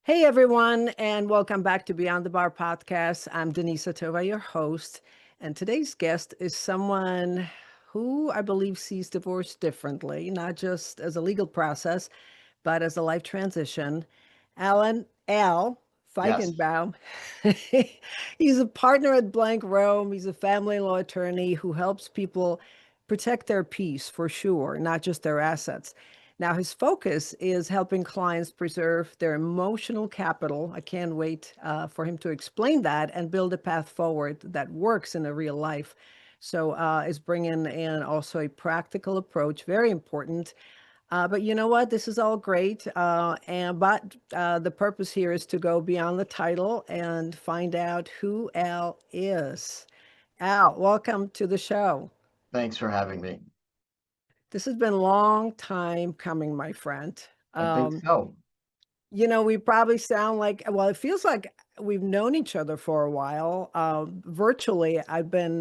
Hey everyone, and welcome back to Beyond the Bar podcast. I'm Denise Tova, your host, and today's guest is someone who I believe sees divorce differently, not just as a legal process, but as a life transition. Al Yes. Feigenbaum. He's a partner at Blank Rome. He's a family law attorney who helps people protect their peace for sure, not just their assets. Now, his focus is helping clients preserve their emotional capital. I can't wait for him to explain that and build a path forward that works in a real life. So, is bringing in also a practical approach, very important. But you know what? This is all great. But the purpose here is to go beyond the title and find out who Al is. Al, welcome to the show. Thanks for having me. This has been a long time coming, my friend. I think Um, so. we probably sound like, well, it feels like we've known each other for a while. Virtually, I've been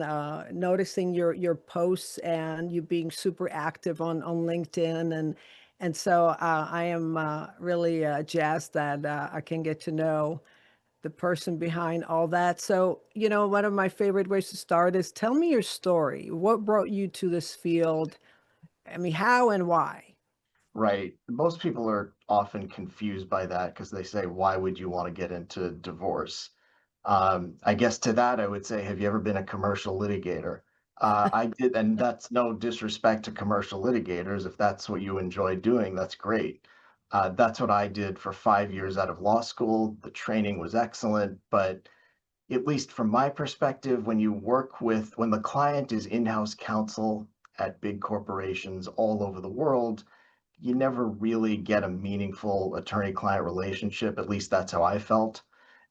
noticing your posts and you being super active on LinkedIn, and so I am really jazzed that I can get to know the person behind all that. So, one of my favorite ways to start is tell me your story. What brought you to this field? I mean, how and why? Right. Most people are often confused by that because they say, why would you want to get into divorce? I guess to that, I would say, have you ever been a commercial litigator? I did, and that's no disrespect to commercial litigators. If that's what you enjoy doing, that's great. That's what I did for 5 years out of law school. The training was excellent, but at least from my perspective, when the client is in-house counsel at big corporations all over the world, you never really get a meaningful attorney-client relationship. At least that's how I felt.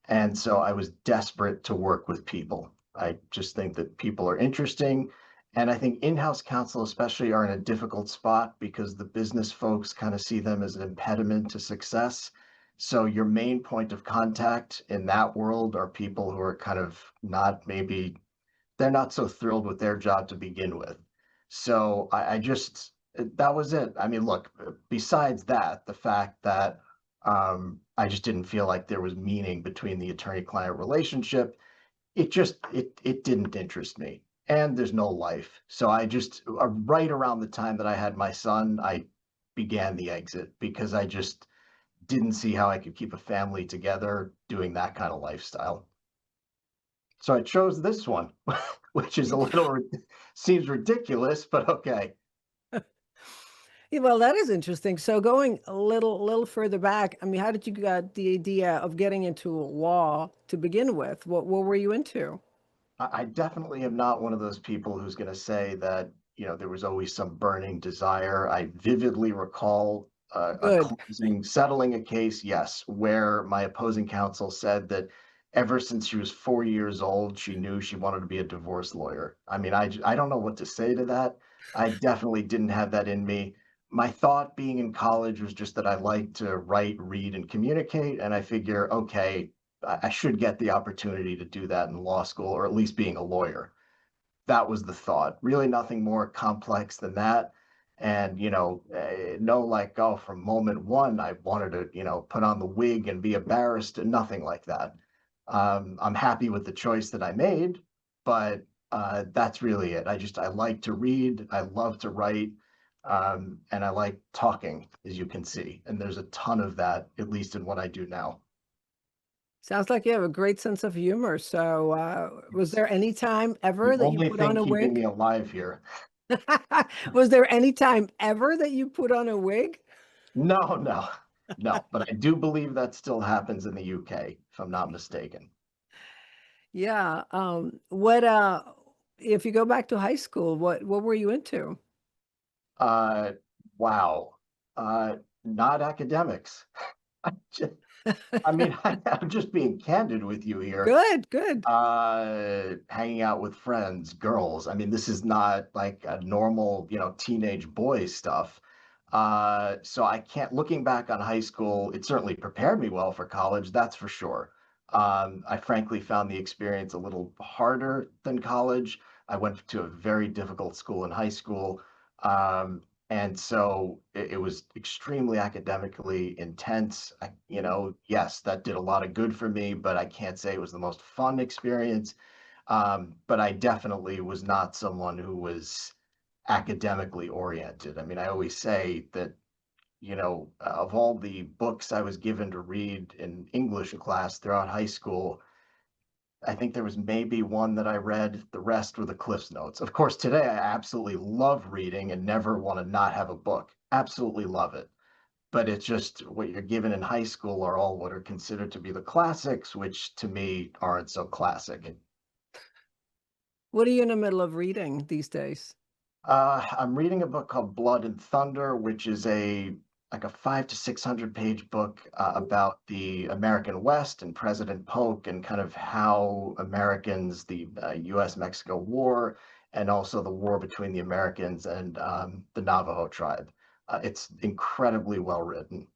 And so I was desperate to work with people. I just think that people are interesting. And I think in-house counsel especially are in a difficult spot because the business folks kind of see them as an impediment to success. So your main point of contact in that world are people who are kind of not maybe they're not so thrilled with their job to begin with. So I just that was it. I mean, look, besides that, the fact that I just didn't feel like there was meaning between the attorney-client relationship. It didn't interest me, and there's no life. So I just right around the time that I had my son, I began the exit because I just didn't see how I could keep a family together doing that kind of lifestyle. So I chose this one, which is a little seems ridiculous, but okay. Yeah, well, that is interesting. So going a little further back, I mean, how did you get the idea of getting into law to begin with? What were you into? I definitely am not one of those people who's going to say that, there was always some burning desire. I vividly recall a Good. closing, settling a case, yes, where my opposing counsel said that ever since she was 4 years old, she knew she wanted to be a divorce lawyer. I mean, I don't know what to say to that. I definitely didn't have that in me. My thought being in college was just that I like to write, read, and communicate. And I figure, okay, I should get the opportunity to do that in law school or at least being a lawyer. That was the thought. Really nothing more complex than that. And, no, like, oh, from moment one, I wanted to, put on the wig and be a barrister, nothing like that. I'm happy with the choice that I made, but that's really it. I like to read, I love to write, and I like talking, as you can see. And there's a ton of that, at least in what I do now. Sounds like you have a great sense of humor. So, was It's there any time the ever that you only put on thing a keeping me wig? alive here. Was there any time ever that you put on a wig? No, no, no, but I do believe that still happens in the UK, if I'm not mistaken. Yeah. If you go back to high school, what were you into? Uh, wow. Uh, Not academics. I just, I mean, I'm just being candid with you here. Good, good. Hanging out with friends, girls. I mean, this is not like a normal, teenage boy stuff. So I can't, looking back on high school, it certainly prepared me well for college, that's for sure. I frankly found the experience a little harder than college. I went to a very difficult school in high school. And so it was extremely academically intense. Yes, that did a lot of good for me, but I can't say it was the most fun experience. But I definitely was not someone who was academically oriented. I mean, I always say that, of all the books I was given to read in English class throughout high school, I think there was maybe one that I read. The rest were the Cliff's Notes. Of course, today I absolutely love reading and never want to not have a book. Absolutely love it. But it's just what you're given in high school are all what are considered to be the classics, which to me aren't so classic. What are you in the middle of reading these days? I'm reading a book called Blood and Thunder, which is a like a 500 to 600 page book about the American West and President Polk and kind of how Americans, the U.S.-Mexico War, and also the war between the Americans and the Navajo tribe. It's incredibly well written.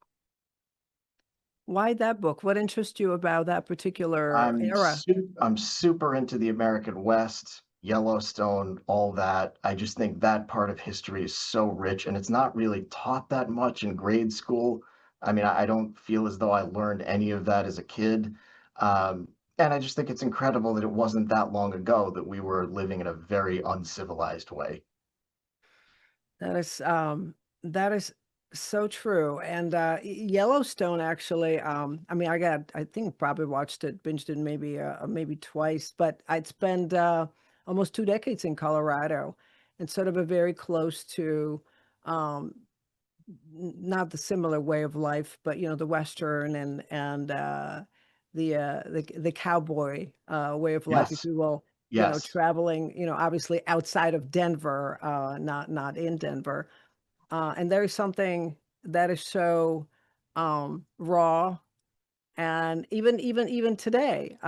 Why that book? What interests you about that particular era? I'm super into the American West, Yellowstone, all that. I just think that part of history is so rich, and it's not really taught that much in grade school. I mean, I don't feel as though I learned any of that as a kid. Um, and I just think it's incredible that it wasn't that long ago that we were living in a very uncivilized way. That is that is so true. And Yellowstone actually, I mean, I think probably watched it, binged it maybe maybe twice, but I'd spent almost 2 decades in Colorado and sort of a very close to um not the similar way of life, but the Western and the cowboy way of life, if Yes, you will, yes. traveling, obviously outside of Denver, not in Denver. And there is something that is so raw, and even today,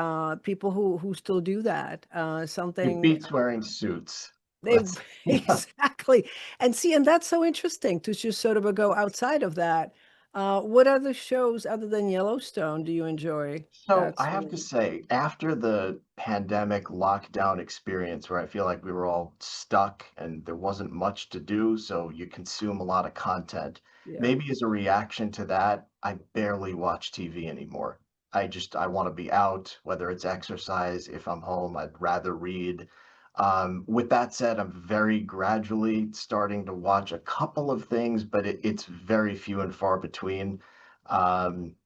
people who still do that, It something beats wearing suits. they Let's exactly. And see, and that's so interesting to just sort of a go outside of that. What other shows other than Yellowstone do you enjoy? So I That's have to say, after the pandemic lockdown experience where I feel like we were all stuck and there wasn't much to do, so you consume a lot of content. yeah. Maybe as a reaction to that, I barely watch TV anymore. I want to be out, whether it's exercise, if I'm home, I'd rather read. With that said, I'm very gradually starting to watch a couple of things, but it's very few and far between. Um,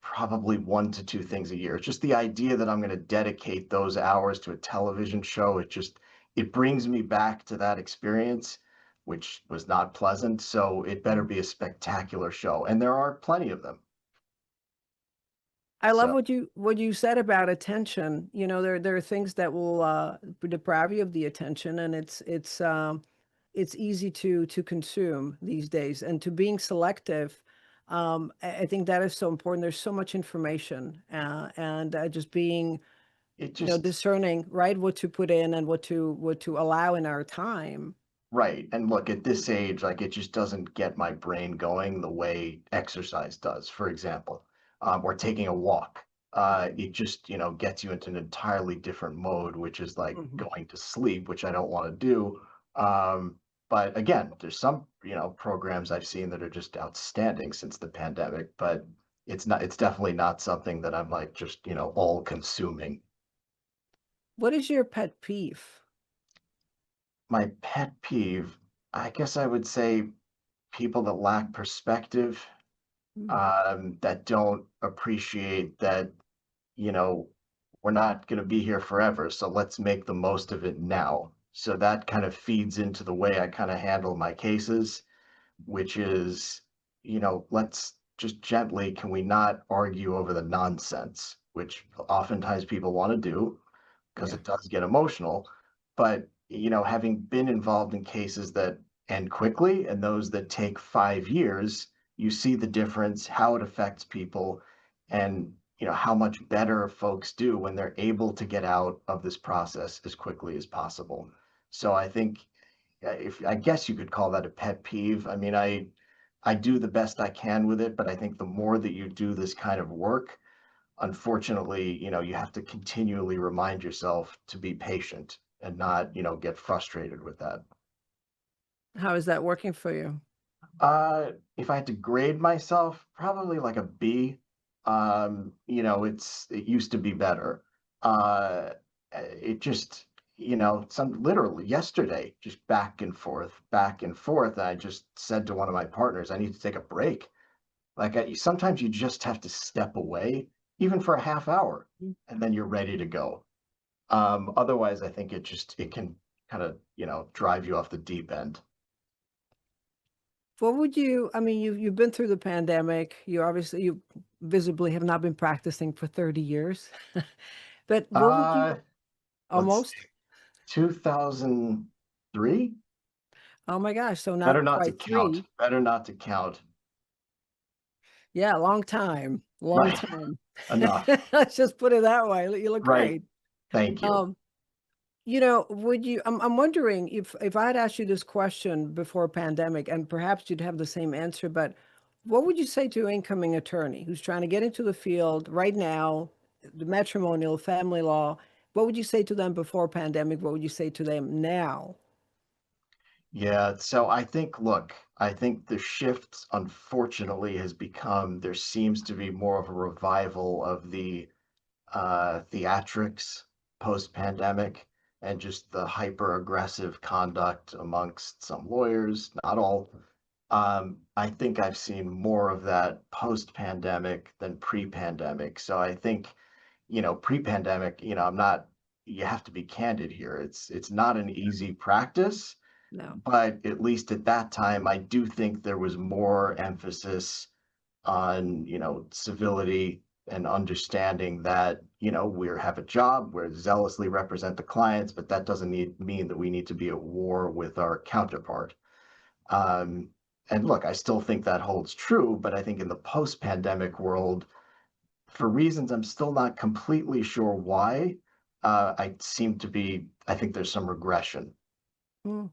Probably 1 to 2 things a year. It's just the idea that I'm gonna dedicate those hours to a television show, it brings me back to that experience, which was not pleasant, so it better be a spectacular show, and there are plenty of them. I love So what you said about attention. There are things that will deprive you of the attention, and it's easy to consume these days. And to being selective, I think that is so important. There's so much information, and just being it just discerning, right, what to put in and what to allow in our time. Right, and look, at this age, like, it just doesn't get my brain going the way exercise does, for example, or taking a walk. It just, gets you into an entirely different mode, which is like Mhm. going to sleep, which I don't wanna do. But again, there's some, programs I've seen that are just outstanding since the pandemic, but it's definitely not something that I'm, like, just, all consuming. What is your pet peeve? My pet peeve, I guess I would say people that lack perspective, Mm, that don't appreciate that, you know, we're not going to be here forever. So let's make the most of it now. So that kind of feeds into the way I kind of handle my cases, which is, let's just gently, can we not argue over the nonsense, which oftentimes people want to do because yeah. it does get emotional. But, having been involved in cases that end quickly and those that take 5 years, you see the difference, how it affects people, and, how much better folks do when they're able to get out of this process as quickly as possible. So I think if I guess you could call that a pet peeve. I mean, I do the best I can with it, but I think the more that you do this kind of work, unfortunately, you have to continually remind yourself to be patient and not, get frustrated with that. How is that working for you? If I had to grade myself, probably like a B. It used to be better. It just, some literally yesterday, just back and forth, back and forth. And I just said to one of my partners, I need to take a break. Like sometimes you just have to step away, even for a half hour, Mm. and then you're ready to go. Otherwise, I think it can kind of, drive you off the deep end. What would you, I mean, you've been through the pandemic. You visibly have not been practicing for 30 years. But what would you Uh, let's see, almost? 2003? Oh my gosh, so Better not not to quite count. 3. Better not to count. Yeah, long time, long Right. time. Enough. Let's just put it that way. You look Right. great. Thank you. Um, would you I'm wondering if I had asked you this question before pandemic, and perhaps you'd have the same answer, but what would you say to an incoming attorney who's trying to get into the field right now, the matrimonial, family law? What would you say to them before pandemic? What would you say to them now? Yeah. So I think the shift, unfortunately, has become there seems to be more of a revival of the theatrics post-pandemic and just the hyper aggressive conduct amongst some lawyers, not all. I think I've seen more of that post-pandemic than pre-pandemic. So I think, pre-pandemic, you have to be candid here. It's not an easy practice, No. but at least at that time, I do think there was more emphasis on, civility and understanding that, we have a job, we're zealously represent the clients, but that doesn't mean that we need to be at war with our counterpart. Um, and look, I still think that holds true, but I think in the post-pandemic world, for reasons I'm still not completely sure why, I think there's some regression. Mm.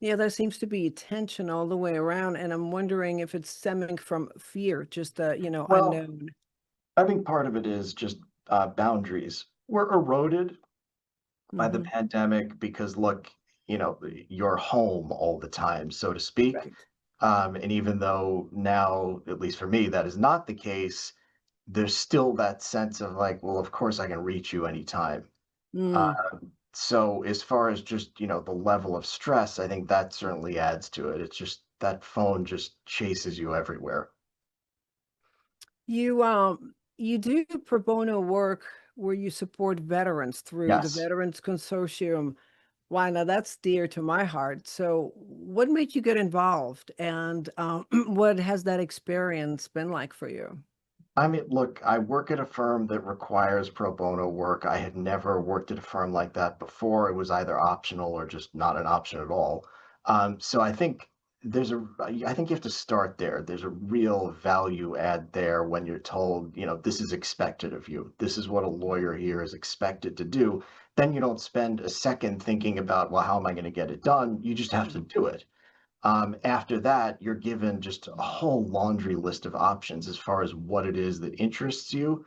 Yeah, there seems to be tension all the way around, and I'm wondering if it's stemming from fear, just Well, unknown. I think part of it is just boundaries were eroded by the Hmm. pandemic because look, you're home all the time, so to speak. Right. And even though now, at least for me, that is not the case, there's still that sense of like, well, of course I can reach you anytime. Uh, Mm. so as far as just, the level of stress, I think that certainly adds to it. It's just that phone just chases you everywhere. You do pro bono work where you support veterans through the Yes. Veterans Consortium. Why, now that's dear to my heart. So, what made you get involved, and what has that experience been like for you? I mean, look, I work at a firm that requires pro bono work. I had never worked at a firm like that before. It was either optional or just not an option at all. So I think you have to start there. There's a real value add there when you're told, this is expected of you. This is what a lawyer here is expected to do. Then you don't spend a second thinking about, well, how am I going to get it done? You just have to Mm. do it. After that, you're given just a whole laundry list of options as far as what it is that interests you.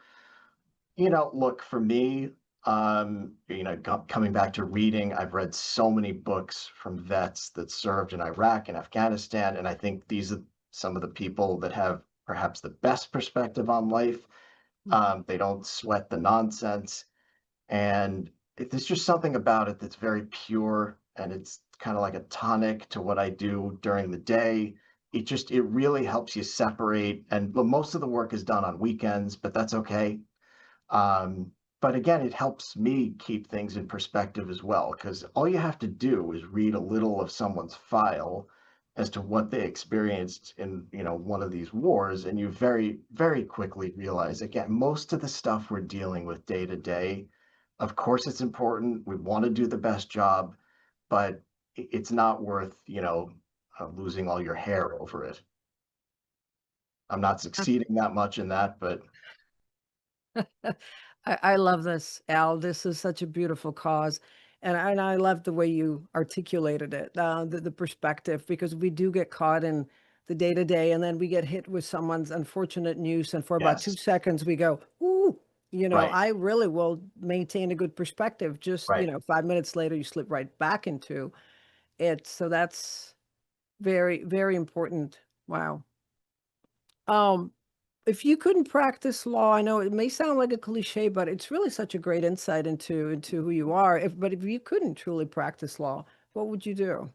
Look, for me, coming back to reading, I've read so many books from vets that served in Iraq and Afghanistan, and I think these are some of the people that have perhaps the best perspective on life. They don't sweat the nonsense. And there's just something about it that's very pure and it's kind of like a tonic to what I do during the day. It really helps you separate. And but most of the work is done on weekends, but that's okay. Um, but again, it helps me keep things in perspective as well, because all you have to do is read a little of someone's file as to what they experienced in, one of these wars, and you very, very quickly realize, again, most of the stuff we're dealing with day to day, of course it's important. We want to do the best job, but it's not worth, losing all your hair over it. I'm not succeeding that much in that, but I love this, Al. This is such a beautiful cause. And I love the way you articulated it, the perspective, because we do get caught in the day to day, and then we get hit with someone's unfortunate news. And for about yes, 2 seconds, we go, ooh, right, I really will maintain a good perspective. Just, right. 5 minutes later, you slip right back into it. So that's. Very, very important. Wow. Um, if you couldn't practice law, I know it may sound like a cliche, but it's really such a great insight into who you are. If you couldn't truly practice law, what would you do?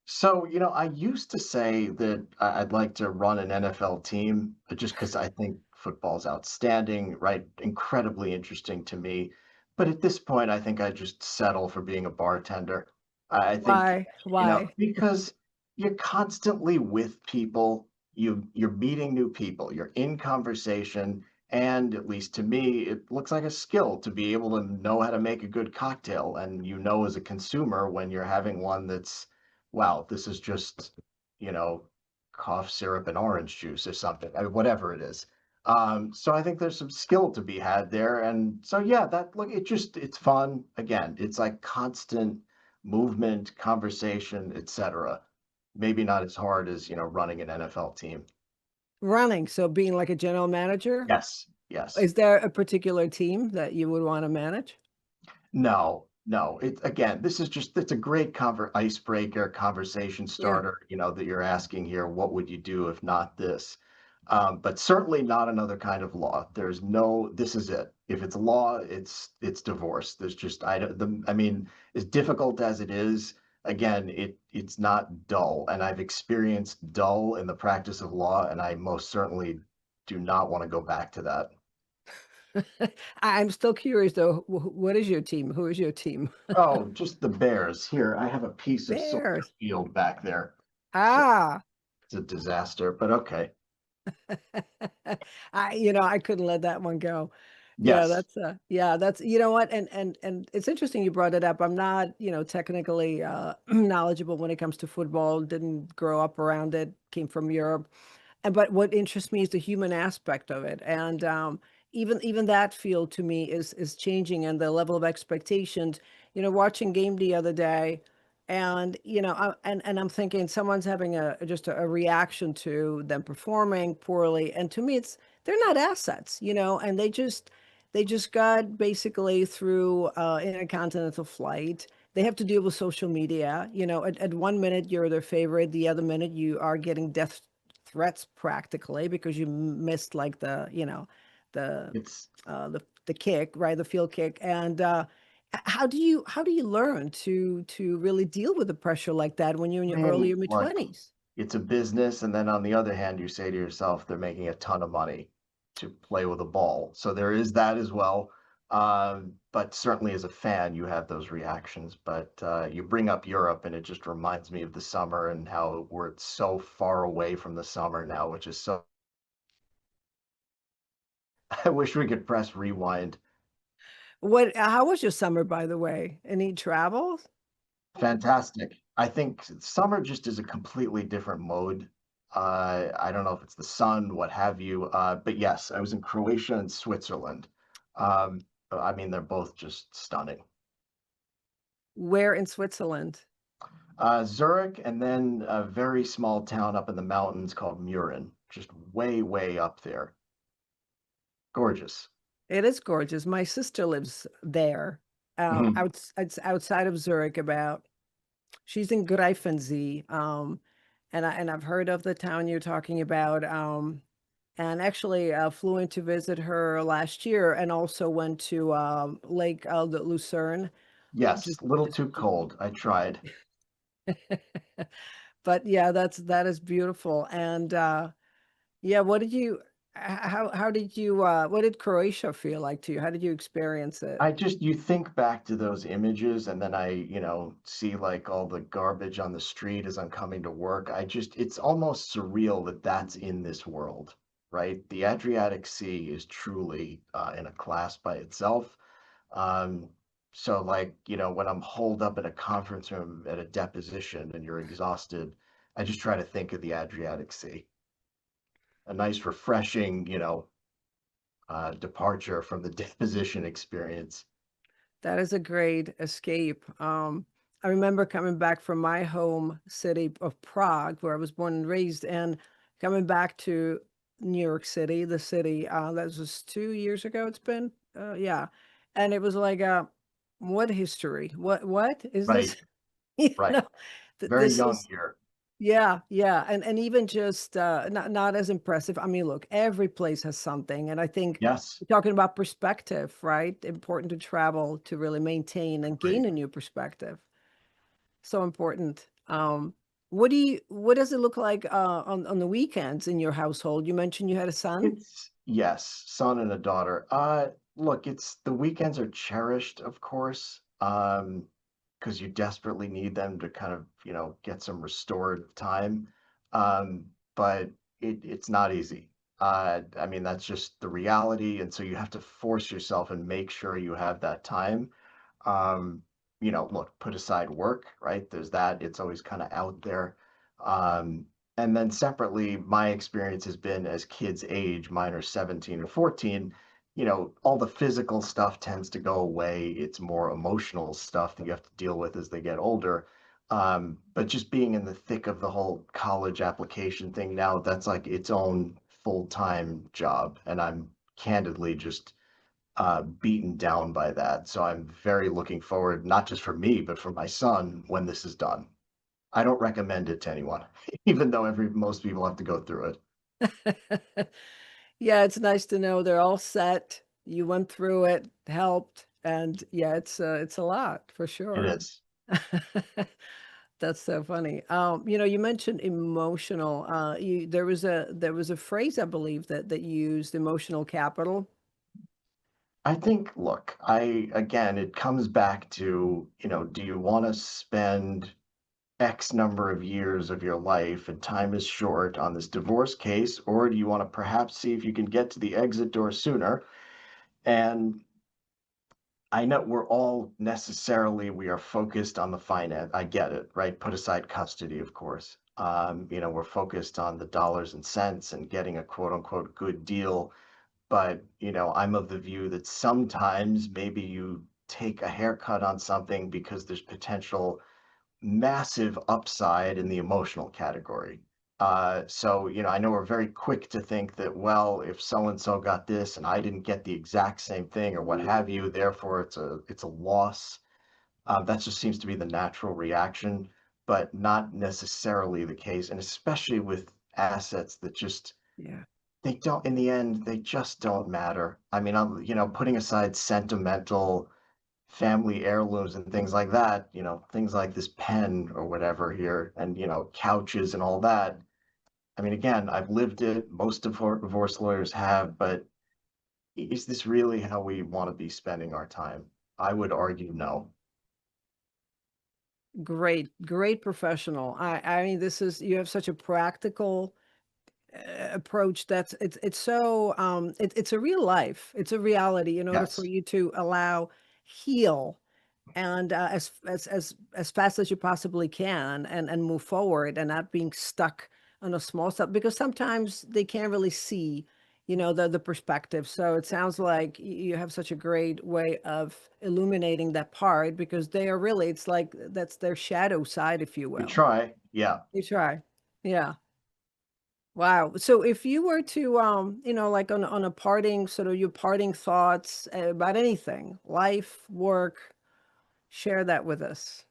So, I used to say that I'd like to run an NFL team just because I think football's outstanding, right? Incredibly interesting to me. But at this point, I think I just settle for being a bartender. I think, Why? Why? because you're constantly with people, you're meeting new people, you're in conversation, and at least to me, it looks like a skill to be able to know how to make a good cocktail. And as a consumer when you're having one that's wow, this is just, you know, cough syrup and orange juice or something, I mean, whatever it is. So I think there's some skill to be had there. And so, yeah, that look, it's fun. Again, it's like constant movement, conversation, etc. Maybe not as hard as, running an NFL team. Running, so being like a general manager? Yes, yes. Is there a particular team that you would wanna manage? No, no. This is just it's a great icebreaker, conversation Yeah. starter, that you're asking here, what would you do if not this? But certainly not another kind of law. There's no this is it. If it's law, it's divorce. There's just I mean, as difficult as it is, again, it's not dull. And I've experienced dull in the practice of law, and I most certainly do not want to go back to that. I'm still curious though, what is your team? Who is your team? Oh, just the Bears. Here, I have a piece of Soldier Bears. Field back there. So Ah. it's a disaster, but okay. I couldn't let that one go. Yes. Yeah, that's you know what? And it's interesting you brought it up. I'm not, technically, knowledgeable when it comes to football, didn't grow up around it, came from Europe. And but what interests me is the human aspect of it, and, even that field to me is changing and the level of expectations. Watching game the other day, and, and I'm thinking someone's having just a reaction to them performing poorly, and to me, they're not assets, and they just got basically through, intercontinental flight. They have to deal with social media, at one minute you're their favorite, the other minute you are getting death threats practically because you missed like the It's the kick, right? The field kick. And how do you learn to really deal with the pressure like that when you're in I your mean, earlier mid look, 20s? it's a business, and then on the other hand, you say to yourself, they're making a ton of money to play with a ball. So there is that as well. But certainly as a fan, you have those reactions. But you bring up Europe, and it just reminds me of the summer and how we're so far away from the summer now, which is so I wish we could press rewind. How was your summer, by the way? Any travels? Fantastic. I think summer just is a completely different mode. I don't know if it's the sun, what have you. But yes, I was in Croatia and Switzerland. I mean, they're both just stunning. Where in Switzerland? Zurich, and then a very small town up in the mountains called Murin, just way, way up there. Gorgeous. It is gorgeous. My sister lives there, Mhm. it's outside of Zurich about she's in Greifensee, and I've heard of the town you're talking about, and actually, flew in to visit her last year and also went to, Lake, the Lucerne, Yes, just a little just too cold. I tried. but yeah, that is beautiful, and, yeah, what did you how did you, what did Croatia feel like to you? How did you experience it? You think back to those images, and then see like all the garbage on the street as I'm coming to work. It's almost surreal that that's in this world, right? The Adriatic Sea is truly in a class by itself. Um, so like, when I'm holed up in a conference room at a deposition and you're exhausted, I just try to think of the Adriatic Sea. A nice, refreshing, departure from the deposition experience. That is a great escape. I remember coming back from my home city of Prague, where I was born and raised, and coming back to New York City, the city, that was 2 years ago it's been? Yeah, and it was like, what history? What is this? Right, You right. know, Very this young is here. Yeah, yeah, and even just, not as impressive. I mean, look, every place has something, and I think Yes, we're talking about perspective, right? Important to travel to really maintain and gain great. a new perspective. So important. What does it look like, on the weekends in your household? You mentioned you had a son? It's yes, son and a daughter. Look, it's the weekends are cherished, of course, because you desperately need them to kind of, get some restored time. But it's not easy. I mean, that's just the reality, and so you have to force yourself and make sure you have that time. Um, Look, put aside work, right? There's that. It's always kind of out there. Um, and then separately, my experience has been as kids age, mine are 17 or 14, all the physical stuff tends to go away. It's more emotional stuff that you have to deal with as they get older. But just being in the thick of the whole college application thing now, that's like its own full-time job. And I'm candidly just beaten down by that. So I'm very looking forward, not just for me, but for my son when this is done. I don't recommend it to anyone, even though most people have to go through it. Yeah, it's nice to know they're all set. You went through it, helped, and yeah, it's a lot for It sure. is. That's so funny. You mentioned emotional. There was a phrase I believe that you used emotional capital. I think, look, again, it comes back to, do you want to spend X number of years of your life and time is short on this divorce case, or do you want to perhaps see if you can get to the exit door sooner? And I know we are focused on the finance. I get it, right? Put aside custody, of course. We're focused on the dollars and cents and getting a quote unquote good deal. But, I'm of the view that sometimes maybe you take a haircut on something because there's potential massive upside in the emotional category. So, I know we're very quick to think that, well, if so and so got this and I didn't get the exact same thing or what have you, therefore it's a loss. That just seems to be the natural reaction, but not necessarily the case. And especially with assets that just Yeah. they don't in the end, they just don't matter. I mean, I'm, putting aside sentimental family heirlooms and things like that, things like this pen or whatever here, and couches and all that. I mean, again, I've lived it. Most of our divorce lawyers have, but is this really how we want to be spending our time? I would argue no. Great, great professional. I mean, this is you have such a practical approach that's it's so it's a real life. It's a reality in order for Yes, you to allow heal and as fast as you possibly can and move forward and not being stuck on a small stuff because sometimes they can't really see the perspective. So it sounds like you have such a great way of illuminating that part because they are really it's like that's their shadow side, if you we will. try. Yeah. You try. Yeah. Wow. So if you were to like on a parting sort of your parting thoughts about anything, life, work, share that with us.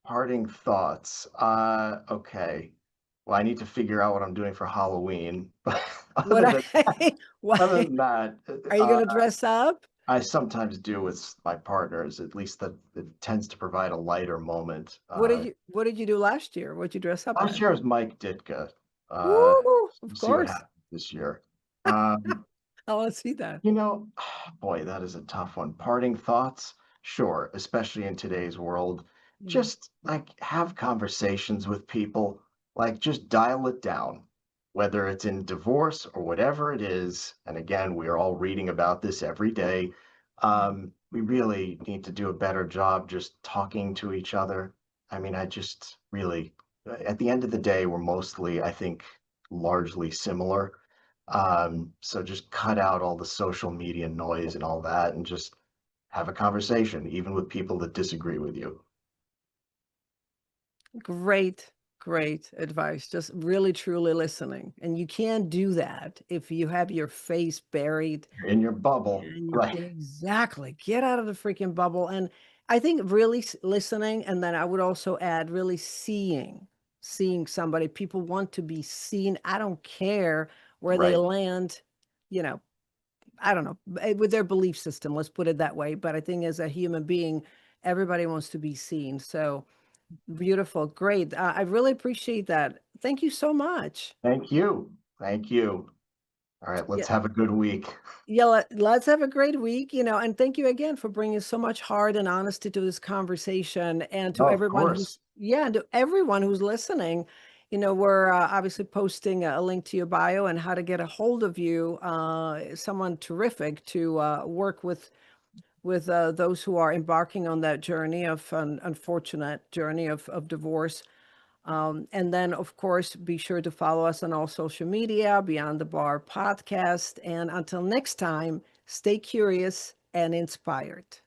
Parting thoughts. Okay. Well, I need to figure out what I'm doing for Halloween, but What other than I other why than that, are you gonna dress up? I sometimes do with my partners. At least that it tends to provide a lighter moment. What did you do last year? What'd you dress up Last as? year was Mike Ditka. Uh, Woo, we'll of see what course. happens this year. Um, I want to see that. You know, boy, that is a tough one. Parting thoughts? Sure, especially in today's world. Yeah. Just like have conversations with people, like just dial it down, whether it's in divorce or whatever it is. And again, we're all reading about this every day. We really need to do a better job just talking to each other. I mean, I just really, at the end of the day, we're mostly, I think, largely similar. So just cut out all the social media noise and all that and just have a conversation, even with people that disagree with you. Great, great advice. Just really truly listening. And you can't do that if you have your face buried. You're in your bubble, And you right? exactly. Get out of the freaking bubble, and I think really listening, and then I would also add really seeing. seeing somebody. People want to be seen. I don't care where they Right. land, you know, I don't know, with their belief system, let's put it that way. But I think as a human being, everybody wants to be seen. So beautiful. Great. I really appreciate that. Thank you so much. Thank you. Thank you. All right, let's Yeah. have a good week. Yeah, let's have a great week, and thank you again for bringing so much heart and honesty to this conversation, and to Oh, of everyone course. who's yeah, and to everyone who's listening. We're obviously posting a link to your bio and how to get a hold of you. Someone terrific to work with those who are embarking on that journey of an unfortunate journey of divorce. And then, of course, be sure to follow us on all social media, Beyond the Bar podcast. And until next time, stay curious and inspired.